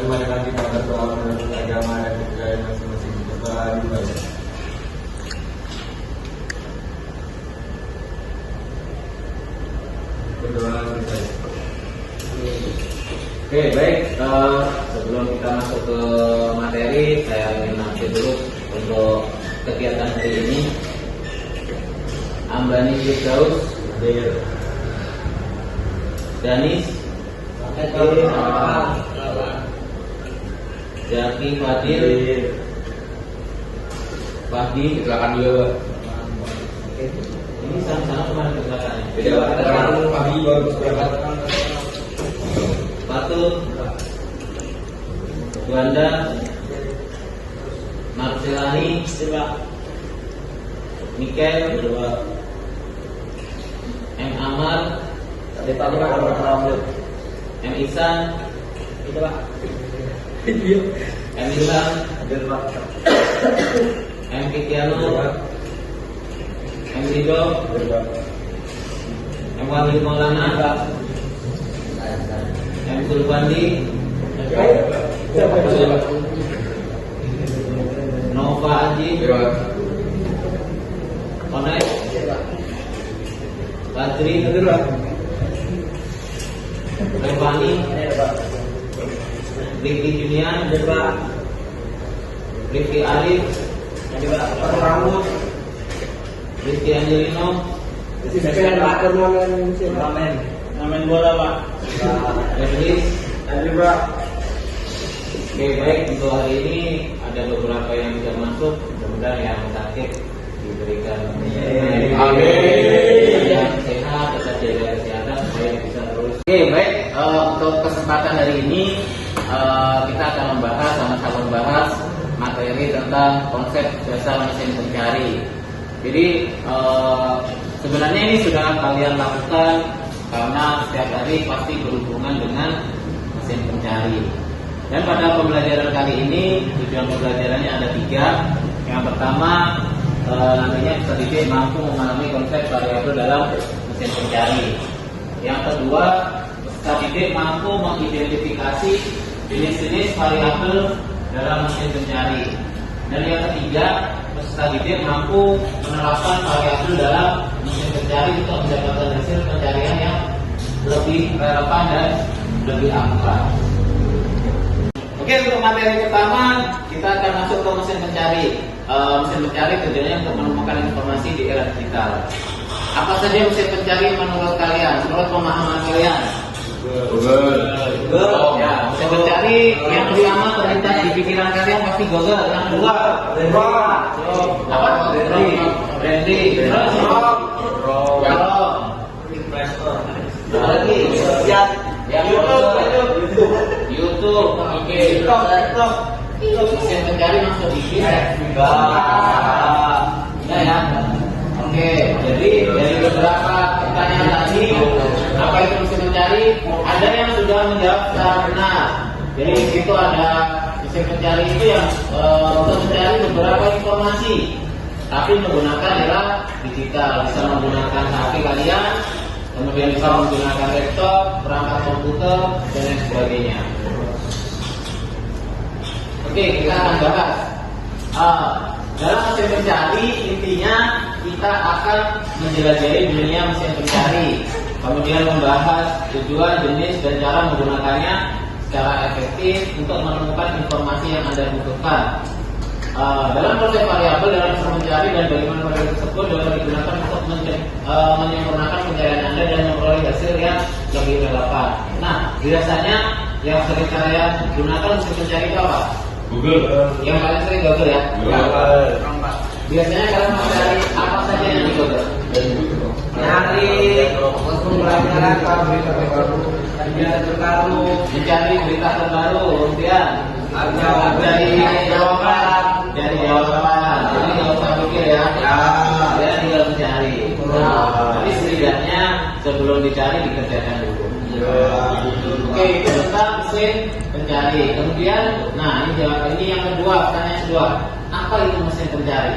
mari kita berdoa menurut agama dan budaya masing-masing. Berdoa. Berdoa selesai. Oke, baik. Sebelum kita masuk ke materi, saya ingin update dulu untuk kegiatan hari ini. Ambani Firdaus, Danis, Jaki Fadil, Fahdi, Silakan dulu. ini sama-sama kemarin kecelakaan. Beda pagi baru berangkat. Patut, Juanda, Marcelani, Mikel, M. Amar, M. Isan, M. Ilham, M. Kikiano, M. Rido, M. Wahid Maulana, M. Sulfandi, Nova Aji, Onet, Badri, Revani, Ricky Junian, Ricky Arif, Ricky Angelino, Namen bola Pak, Edris. Oke, baik, untuk hari ini ada beberapa yang tidak masuk, mudah-mudahan yang sakit diberikan yang sehat, tetap jaga kesehatan supaya bisa terus. Oke, baik, untuk kesempatan hari ini kita akan sama-sama membahas materi tentang konsep jasa mesin pencari. Jadi sebenarnya ini sudah kalian lakukan karena setiap hari pasti berhubungan dengan mesin pencari. Dan pada pembelajaran kali ini tujuan pembelajarannya ada 3. Yang pertama nantinya peserta didik mampu memahami konsep variabel dalam mesin pencari. Yang kedua, peserta didik mampu mengidentifikasi jenis-jenis variabel dalam mesin pencari. Dan yang ketiga, peserta didik mampu menerapkan variabel dalam mesin pencari untuk mendapatkan hasil pencarian yang lebih relevan dan lebih akurat. Oke, untuk materi pertama kita akan masuk ke mesin pencari. Mesin pencari tujuannya untuk menemukan informasi di era digital. Apa saja mesin pencari menurut kalian? Menurut pemahaman kalian? Google. Ya, mesin pencari yang pertama terlintas di pikiran kalian pasti Google. Yang kedua, apa? Brandy. Terus, lagi. Yang YouTube. Oke. TikTok. Mesin pencari masuk di sini. Ya. Oke. Jadi dari beberapa pertanyaan tadi, apa itu mesin pencari? Ada yang sudah menjawab secara benar. Jadi di situ ada mesin pencari itu yang untuk mencari beberapa informasi, tapi menggunakan era digital. Bisa menggunakan HP kalian, kemudian bisa menggunakan laptop, perangkat komputer, dan lain sebagainya. Oke, kita akan bahas. Dalam mesin pencari, intinya kita akan menjelajahi dunia mesin pencari, kemudian membahas tujuan, jenis, dan cara menggunakannya secara efektif untuk menemukan informasi yang Anda butuhkan. Dalam konsep variabel dalam mesin pencari dan bagaimana variabel tersebut dapat digunakan untuk menyempurnakan pencarian Anda dan memperoleh hasil yang lebih relevan. Nah, biasanya yang sering kalian gunakan mesin pencari itu apa? Google. Yang paling sering Google ya? Google. Biasanya kalian mencari apa saja yang di Google? Nyari pembelajaran berita terbaru, mencari berita terbaru, kemudian jawaban. Jadi nggak usah pikir ya. Dia tinggal mencari. Tapi setidaknya sebelum dicari dikerjakan dulu. Oke, itu tentang mesin pencari. Kemudian, nah ini yang kedua, pertanyaan kedua. Apa itu mesin pencari?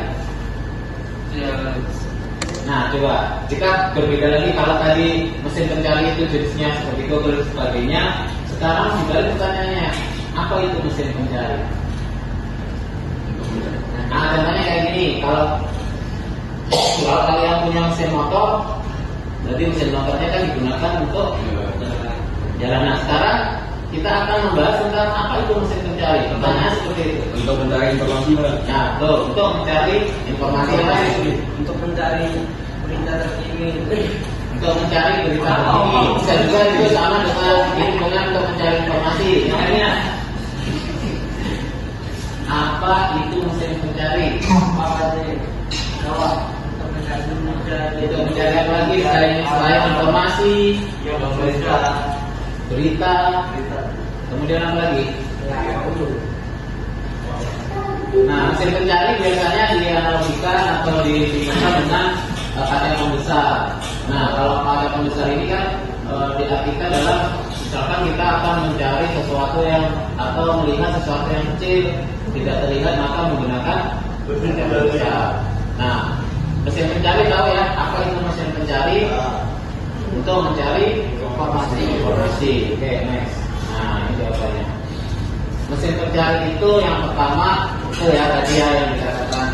Nah, coba kita berbeda lagi. Kalau tadi mesin pencari itu jenisnya seperti Google dan sebagainya, sekarang dibalik pertanyaannya, Apa itu mesin pencari? Nah, contohnya kayak gini. Kalau kalian punya mesin motor, berarti mesin motornya kan digunakan untuk jalan. Nah, sekarang kita akan membahas tentang apa itu mesin pencari. Pertanyaan seperti itu. Untuk mencari informasi Pak. Nah, tuh, untuk mencari informasi yang lain. Untuk mencari berita terkini. Untuk mencari berita terkini. Bisa juga itu sama dengan untuk mencari informasi. Yang lainnya. Apa itu mesin pencari? Untuk mencari apa lagi selain informasi, berita, kemudian apa lagi? Nah, mesin pencari biasanya dianalogikan atau dikaitkan dengan kata yang besar. Nah, kalau kata yang besar ini kan diartikan dalam misalkan kita akan mencari sesuatu yang atau melihat sesuatu yang kecil tidak terlihat maka menggunakan mesin besar. Nah, mesin pencari tahu ya apa itu mesin pencari? Untuk mencari informasi. Oke, next. Nah, ini jawabannya. Mesin pencari itu yang pertama itu ya tadi ya yang dikatakan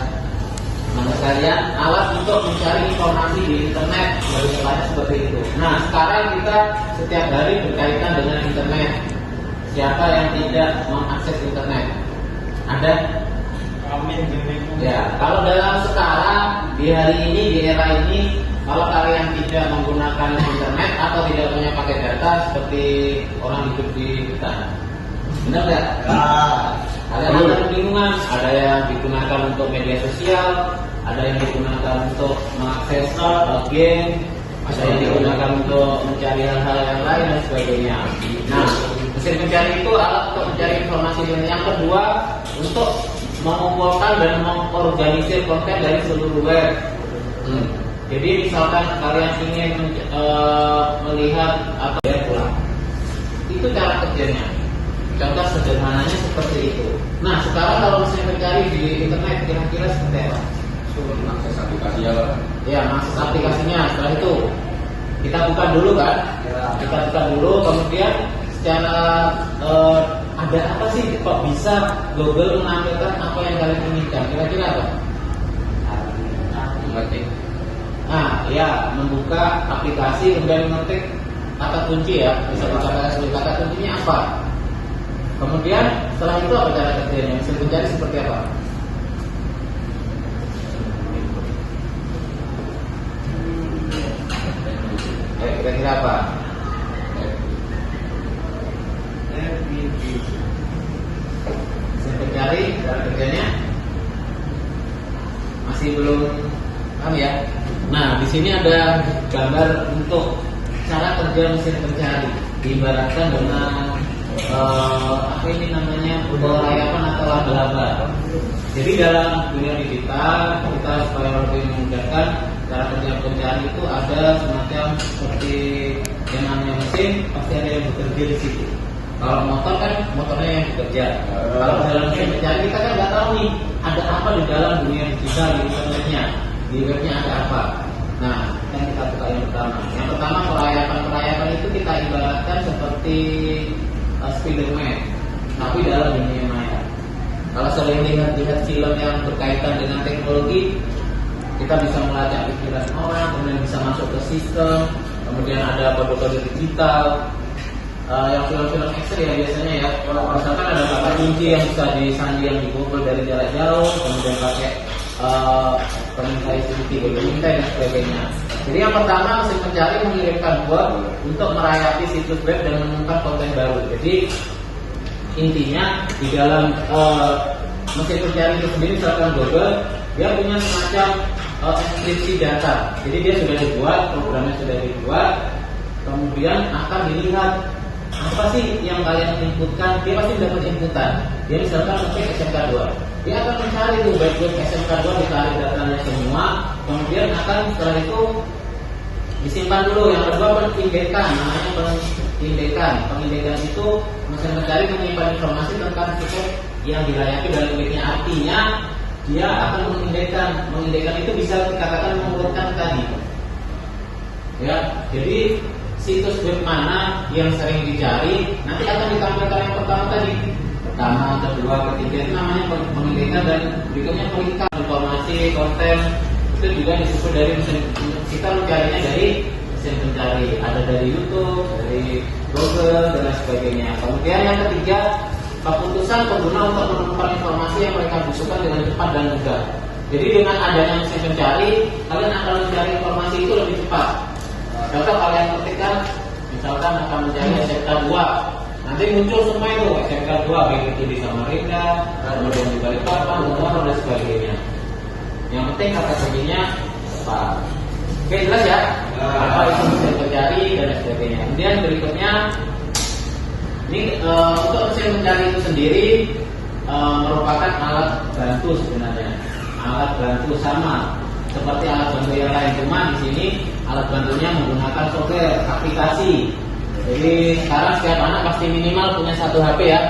nama sekalian alat untuk mencari informasi di internet, istilahnya seperti itu. Nah, sekarang kita setiap hari berkaitan dengan internet. Siapa yang tidak mengakses internet? Ada? Ya, kalau dalam sekarang di hari ini di era ini, kalau kalian tidak menggunakan internet atau tidak punya pakai data seperti orang hidup di hutan, benar nggak? Kalian akan kebingungan. Ada yang digunakan untuk media sosial, ada yang digunakan untuk mengakses game, ada yang digunakan untuk mencari hal-hal yang lain dan sebagainya. Nah, mesin pencari itu alat untuk mencari informasi. Dan yang kedua, untuk mengumpulkan dan mengorganisir konten dari seluruh web. Jadi misalkan kalian ingin melihat atau pulang, itu cara kerjanya. Contoh sederhananya seperti itu. Nah, sekarang kalau mesin pencari di internet kira-kira seperti apa? Akses aplikasi ya Pak. Ya, akses aplikasinya. Setelah itu kita buka dulu kan? Kita buka dulu, kemudian secara ada apa sih kok bisa Google menampilkan apa yang kalian inginkan? Kira-kira apa? Mengetik. Nah, ya, membuka aplikasi kemudian mengetik kata kunci ya. Bisa kata kuncinya apa? Kemudian setelah itu apa cara kerjanya? Mesin pencari seperti apa? Kira-kira apa? Mesin pencari cara kerjanya masih belum paham ya? Nah, di sini ada gambar untuk cara kerja mesin pencari. Diibaratkan dengan apa ini namanya pelayapan atau laba-laba. Jadi dalam dunia digital kita supaya lebih memudahkan cara kerja pencari itu ada semacam seperti yang namanya mesin, pasti ada yang bekerja di situ. Kalau motor kan motornya yang bekerja. Kalau dalam mesin pencari kita kan nggak tahu nih ada apa di dalam dunia digital di internetnya, di webnya ada apa. Nah, yang kita buka yang pertama. Yang pertama pelayapan itu kita ibaratkan seperti Spiderman, tapi dalam dunia maya. Kalau sering lihat film yang berkaitan dengan teknologi, kita bisa melacak pikiran orang, kemudian bisa masuk ke sistem, kemudian ada kode-kode digital. Yang film-film action ya biasanya ya, kalau misalkan ada kata kunci yang bisa disandi yang dibobol dari jarak jauh, kemudian pakai pengintai CCTV, pengintai dan sebagainya. Jadi yang pertama mesin pencari mengirimkan bot untuk merayap situs web dan menemukan konten baru. Jadi intinya di dalam mesin pencari itu sendiri, misalkan Google, dia punya semacam enkripsi data. Jadi dia sudah dibuat, programnya sudah dibuat, kemudian akan dilihat apa sih yang kalian inputkan. Dia pasti dapat inputan. Dia misalkan mungkin SMK2, dia akan mencari tuh web SMK2, ditarik datanya semua, kemudian akan setelah itu disimpan dulu. Yang kedua pengindekan, namanya pengindekan. Pengindekan itu mesin pencari menyimpan informasi tentang situs yang dilayaki dalam webnya. Artinya dia akan mengindekan. Mengindekan itu bisa dikatakan mengurutkan tadi. Ya, jadi situs web mana yang sering dicari nanti akan ditampilkan yang pertama tadi. pertama, kedua, ketiga itu namanya pengindekan, dan berikutnya pelengkap informasi konten itu juga disusun dari mesin. Kita mencarinya dari mesin pencari, ada dari YouTube, dari Google dan lain sebagainya. Kemudian yang ketiga, keputusan pengguna untuk menemukan informasi yang mereka butuhkan dengan cepat dan mudah. Jadi dengan adanya mesin pencari, kalian akan mencari informasi itu lebih cepat. Contoh kalian ketikkan, misalkan akan mencari SMK 2, nanti muncul semua itu SMK 2, baik itu di Samarinda, kemudian di Balikpapan, Ungaran dan sebagainya. Yang penting kata kuncinya cepat. Oke, jelas ya? Apa itu mesin pencari dan sebagainya. Kemudian berikutnya, ini untuk mesin pencari itu sendiri merupakan alat bantu sebenarnya. Alat bantu sama seperti alat bantu yang lain, cuma di sini alat bantunya menggunakan software aplikasi. Jadi sekarang setiap anak pasti minimal punya 1 HP ya.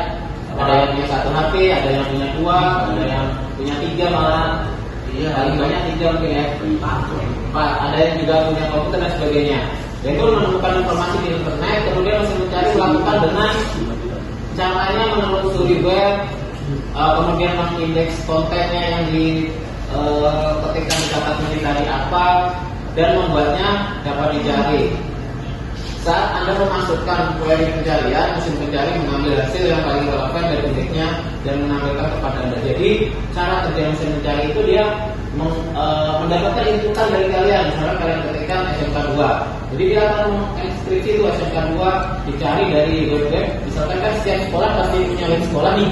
Ada yang punya 1 HP, ada yang punya 2, ada yang punya 3 malah. Iya, paling banyak 3 mungkin ya. 4. Ada yang juga punya komputer dan sebagainya. Yaitu menemukan informasi di internet, kemudian mesin mencari melakukan dengan caranya menelusuri web, kemudian mengindeks kontennya yang ketika dapat mencari apa, dan membuatnya dapat dicari. Saat Anda memasukkan query pencarian, mesin pencari mengambil hasil yang paling relevan dari indeksnya dan menampilkan kepada Anda. Jadi cara kerja mesin pencari itu dia mendapatkan inputan dari kalian. Misalnya kalian ketikkan SMK 2, jadi dia akan mengekskripsi itu SMK 2 dicari dari web-web. Misalkan kan setiap sekolah pasti punya web sekolah nih.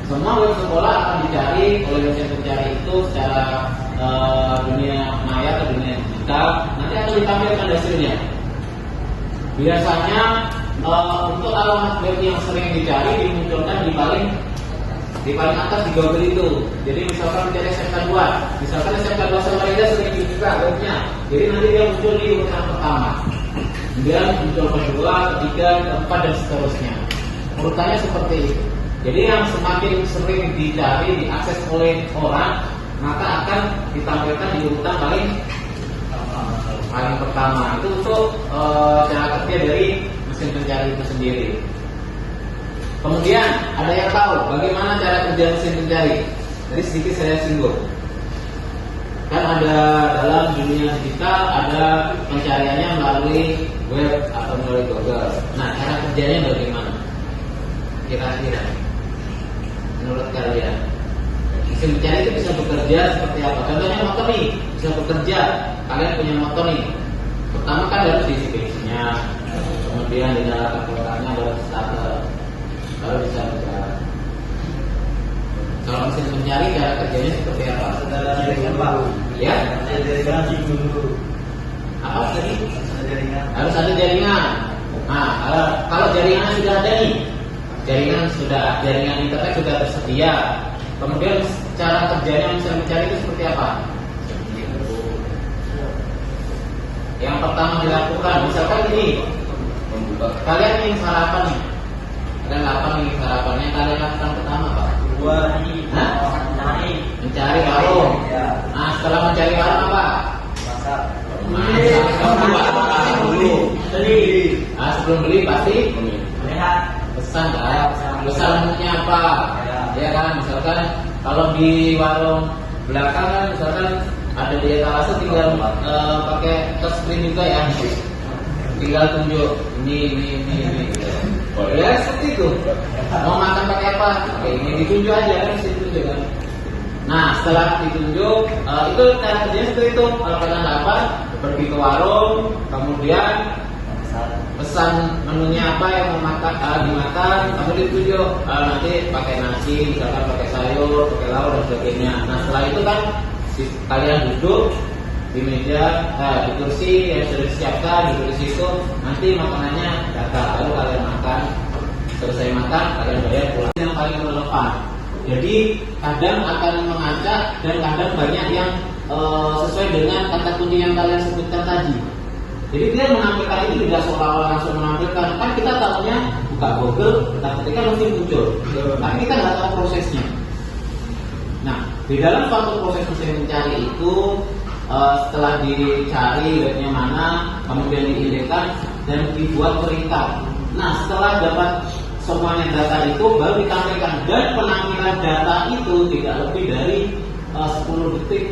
Semua web sekolah akan dicari oleh mesin pencari itu secara dunia maya atau dunia digital. Nanti akan ditampilkan hasilnya. Biasanya untuk alamat web yang sering dicari dimunculkan di paling atas di Google itu. Jadi misalkan mencari SMK 2, misalkan SMK 2 Samarinda sering dibuka webnya, jadi nanti dia muncul di urutan pertama, kemudian muncul kedua, ketiga, keempat dan seterusnya. Urutannya seperti itu. Jadi yang semakin sering dicari, diakses oleh orang, maka akan ditampilkan di urutan paling pertama. Itu untuk cara kerja dari mesin pencari itu sendiri. Kemudian ada yang tahu bagaimana cara kerja mesin pencari? Jadi sedikit saya singgung. Kan ada dalam dunia digital ada pencariannya melalui web atau melalui Google. Nah, cara kerjanya bagaimana? Kira-kira menurut kalian mesin pencari itu bisa bekerja seperti apa? Contohnya motor nih, bisa bekerja. Kalian punya motor nih. Pertama kan harus diisi bensinnya, kemudian di dalam kotaknya harus starter, lalu bisa berjalan. Kalau mesin pencari cara kerjanya seperti apa? Ya? Apa tadi? Harus ada jaringan. Nah, kalau jaringan sudah ada nih, jaringan internet sudah tersedia. Kemudian cara kerjanya mesin pencari itu seperti apa? Yang pertama dilakukan, misalkan ini, kalian ingin sarapan nih, kalian lapar nih sarapannya, kalian lakukan pertama apa? Mencari warung. Nah, setelah mencari warung apa? Masak dulu. Nah, sebelum beli pasti pesan kan? Pesan menunya apa? Ya kan, misalkan kalau di warung belakang kan, misalkan ada di etalase tinggal pakai touchscreen juga ya, tinggal tunjuk ini. Ya seperti itu. Mau makan pakai apa? Oke, ini ditunjuk aja kan, ditunjuk kan. Nah, setelah ditunjuk, itu cara kerjanya seperti itu. Kalau kalian lapar, pergi ke warung, kemudian pesan menunya apa yang mau dimakan, kemudian ditunjuk. Nanti pakai nasi, misalkan pakai sayur, pakai lauk dan sebagainya. Nah, setelah itu kan kalian duduk di meja, di kursi yang sudah disiapkan, di kursi itu nanti makanannya datang, lalu kalian makan. Selesai makan, kalian bayar pulang. Yang paling relevan. Jadi kadang akan mengacak dan kadang banyak yang sesuai dengan kata kunci yang kalian sebutkan tadi. Jadi dia menampilkan itu tidak seolah-olah langsung menampilkan. Kan kita tahunya buka Google, kita ketikkan mesti muncul. Tapi kita nggak tahu prosesnya. Nah, di dalam suatu proses mesin mencari itu setelah dicari webnya mana, kemudian diindekkan dan dibuat perintah. Nah, setelah dapat semuanya data itu baru ditampilkan, dan penampilan data itu tidak lebih dari 10 detik.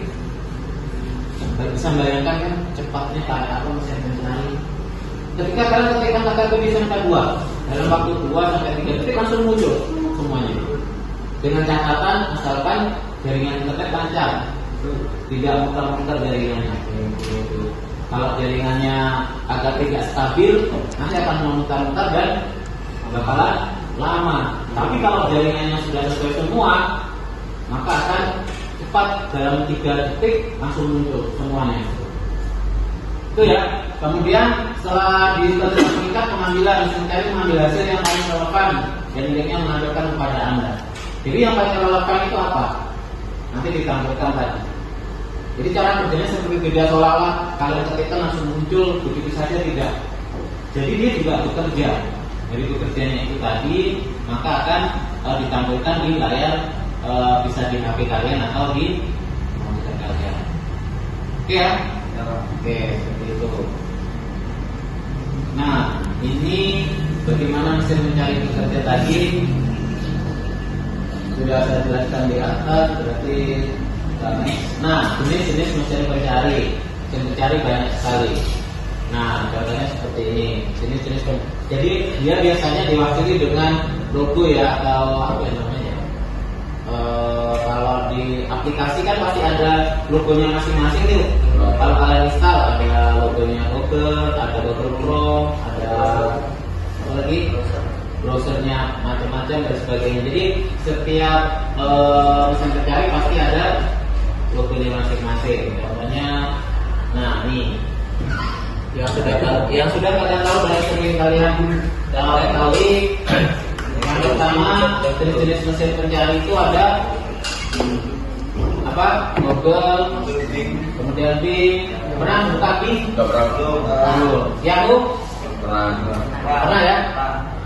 Bisa bayangkan kan cepatnya kayak apa mesin pencari. Ketika kalian ketikkan kata kunci sampai 2, dalam waktu 2 sampai 3 detik langsung muncul semuanya. Dengan catatan asalkan jaringan internet lancar, tidak muter-muter jaringannya. Kalau jaringannya agak tidak stabil, nanti akan memutar-mutar dan bakalan lama. Tapi kalau jaringannya sudah sesuai semua, maka akan cepat, dalam 3 detik langsung muncul semuanya. Itu ya. Kemudian setelah dilakukan pengambilan, mesin pencari mengambil hasil yang paling relevan dan linknya mengajukan kepada Anda. Jadi yang paling relevan itu apa? Nanti ditampilkan tadi. Jadi cara kerjanya seperti tidak seolah-olah kalian ketikkan langsung muncul begitu saja, tidak. Jadi dia juga bekerja. Dari bekerjanya itu tadi, maka akan ditampilkan di layar, bisa di HP kalian atau di komputer kalian. Oke ya? Oke, seperti itu. Nah, ini bagaimana mesin mencari bekerja tadi sudah saya jelaskan di atas. Berarti nah, jenis-jenis mesin pencari banyak sekali. Nah, contohnya seperti ini. Jenis-jenis jadi dia biasanya diwakili dengan logo ya, atau apa namanya? Kalau di aplikasi kan pasti ada logonya masing-masing tuh. Kalau kalian install ada logonya Google, ada Google Chrome, ada apa lagi? Browsernya macam-macam dan sebagainya. Jadi setiap mesin pencari pasti ada logonya masing-masing. Contohnya, nah ini yang sudah kalian tahu dan sering kalian ketahui. Yang pertama, jenis-jenis mesin pencari itu ada apa? Google, kemudian Bing. Pernah buka Bing? Nggak pernah. Yahoo? Pernah ya?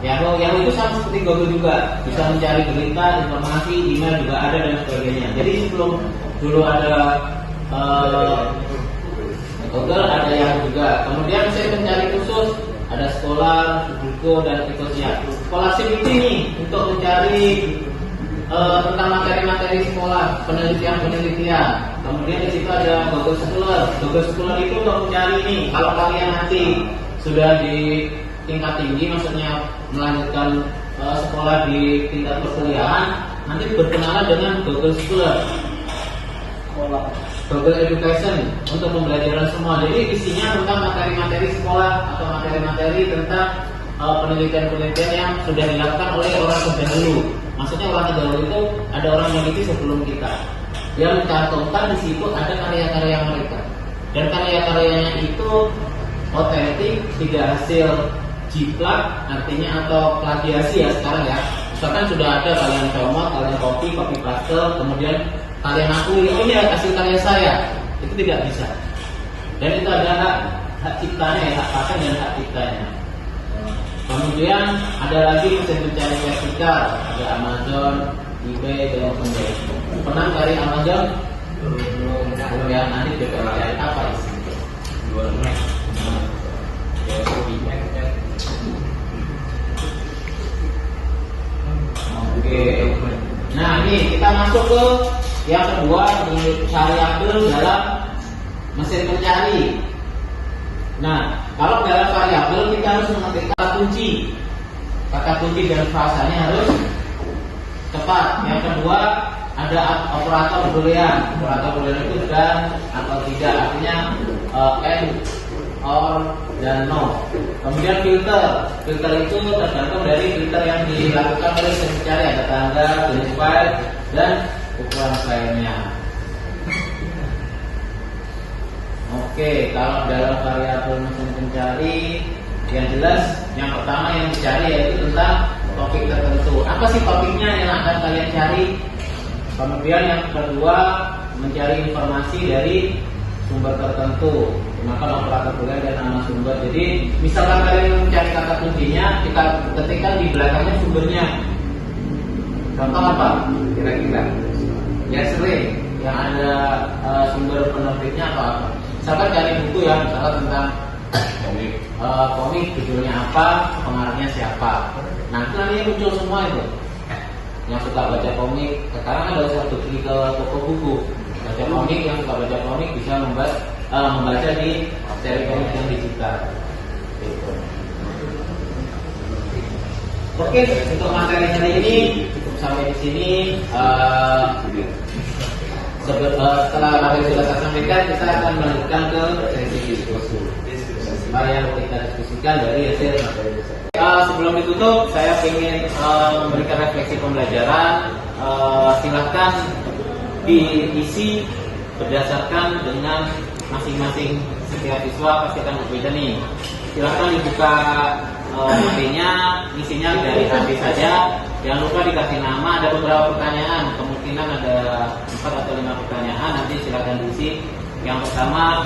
Yahoo itu sama seperti Google juga, bisa mencari berita, informasi, email juga ada dan sebagainya. Jadi sebelum dulu ada Google, ada Yahoo juga. Kemudian saya mencari khusus, ada Scholar, Buku dan berikutnya. Scholarship ini untuk mencari tentang materi-materi sekolah, penelitian. Kemudian di situ ada Google Scholar. Google Scholar itu untuk mencari ini. Kalau kalian nanti sudah di tingkat tinggi, maksudnya melanjutkan sekolah di tingkat perkuliahan, nanti berkenalan dengan Google Scholar, Google Education untuk pembelajaran semua. Jadi isinya tentang materi-materi sekolah atau materi-materi tentang penelitian-penelitian yang sudah dilakukan oleh orang terdahulu. Maksudnya orang terdahulu itu ada orang yang meneliti sebelum kita. Dia mencantumkan di situ ada karya-karya mereka, dan karya-karyanya itu otentik, tidak hasil jiplak, artinya atau plagiasi ya sekarang ya. Misalkan sudah ada kalian comot, kalian copy paste, kemudian kalian akui ini hasil karya saya, itu tidak bisa. Dan itu ada hak ciptanya ya, hak paten dan hak ciptanya. Kemudian ada lagi mesin pencari vertikal, ada Amazon, eBay dan sebagainya. Pernah cari Amazon? Belum ya, nanti kita cari apa isinya. Oke. Nah, ini kita masuk ke yang kedua, variabel dalam mesin pencari. Nah, kalau dalam variabel kita harus mengetik kata kunci. Kata kunci dan frasanya harus tepat. Yang kedua, ada operator boolean. Operator boolean itu dan atau tidak, artinya and, or, dan no. Kemudian filter. Filter itu tergantung dari filter yang dilakukan oleh mesin pencari. Ada tanda, jenis file, dan ukuran filenya. Oke, kalau dalam variabel mesin pencari, yang jelas yang pertama yang dicari yaitu tentang topik tertentu. Apa sih topiknya yang akan kalian cari? Kemudian yang kedua, mencari informasi dari sumber tertentu. Gunakan operator boolean dan nama sumber. Jadi misalkan kalian mencari kata kuncinya, kita ketikkan di belakangnya sumbernya. Contoh apa? Kira-kira yang sering yang ada sumber penerbitnya apa? Misalkan cari buku ya, misalkan tentang komik, judulnya apa, pengarangnya siapa. Nah, itu nanti muncul semua itu. Yang suka baca komik, sekarang ada usah pergi ke toko buku. Baca komik, yang suka baca komik bisa membaca di seri komik yang digital. Gitu. Oke, untuk materi hari ini cukup sampai di sini. Setelah materi sudah saya sampaikan, kita akan melanjutkan ke sesi diskusi. Mari yang kita diskusikan dari hasil materi besar. Sebelum ditutup, saya ingin memberikan refleksi pembelajaran. Silahkan diisi berdasarkan dengan masing-masing setiap siswa pasti akan berbeda nih. Silahkan dibuka materinya, isinya dari hati saja. Jangan lupa dikasih nama. Ada beberapa pertanyaan, kemungkinan ada 4 atau 5 pertanyaan. Nanti silahkan diisi. Yang pertama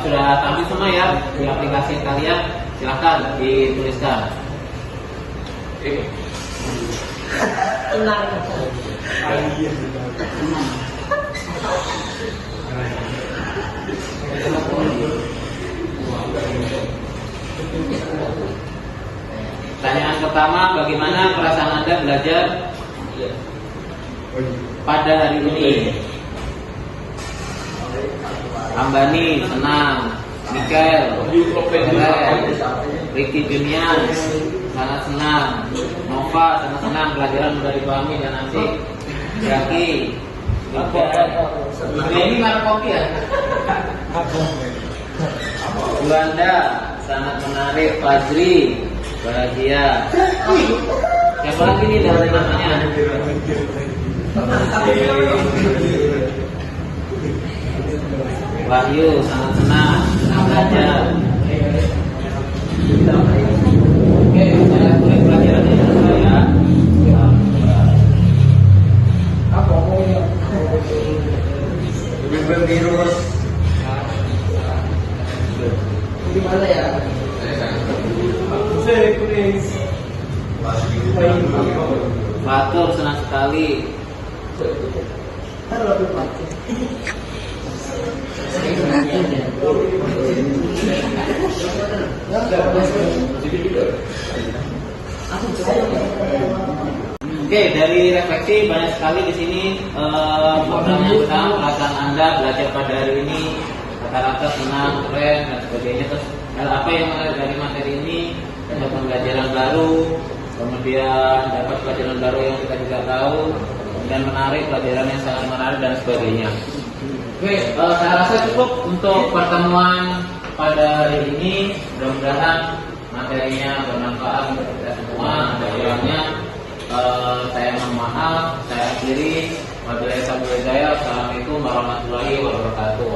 sudah tampil semua ya di aplikasi kalian. Silahkan dituliskan. Tenang. Pertanyaan pertama, bagaimana perasaan Anda belajar pada hari ini? Ambani senang, Mikael, Ricky Junian sangat senang, Nova sangat senang, pelajaran sudah dipahami dan nanti Jaki, ini mana kopi ya? Juanda sangat menarik, Fajri bahagia. Siapa lagi nih dari namanya? Wahyu sangat senang belajar. Oke, saya mulai pelajarannya dulu ya. Apa ngomongnya? Virus. Di mana ya? Saya tulis. Fatur senang sekali. Halo, Pak. Oke, dari refleksi banyak sekali di sini pertanyaan tentang perasaan Anda belajar pada hari ini, rata-rata senang, keren dan sebagainya. Terus hal apa yang menarik dari materi ini? Dapat pembelajaran baru, kemudian dapat pelajaran baru yang kita tidak tahu, dan menarik, pelajaran yang sangat menarik dan sebagainya. Oke, saya rasa cukup untuk pertemuan pada hari ini. Mudah-mudahan materinya bermanfaat untuk kita semua. Ada kurangnya, saya mohon maaf. Saya akhiri. Wabillahi taufiq wal hidayah. Assalamualaikum warahmatullahi wabarakatuh.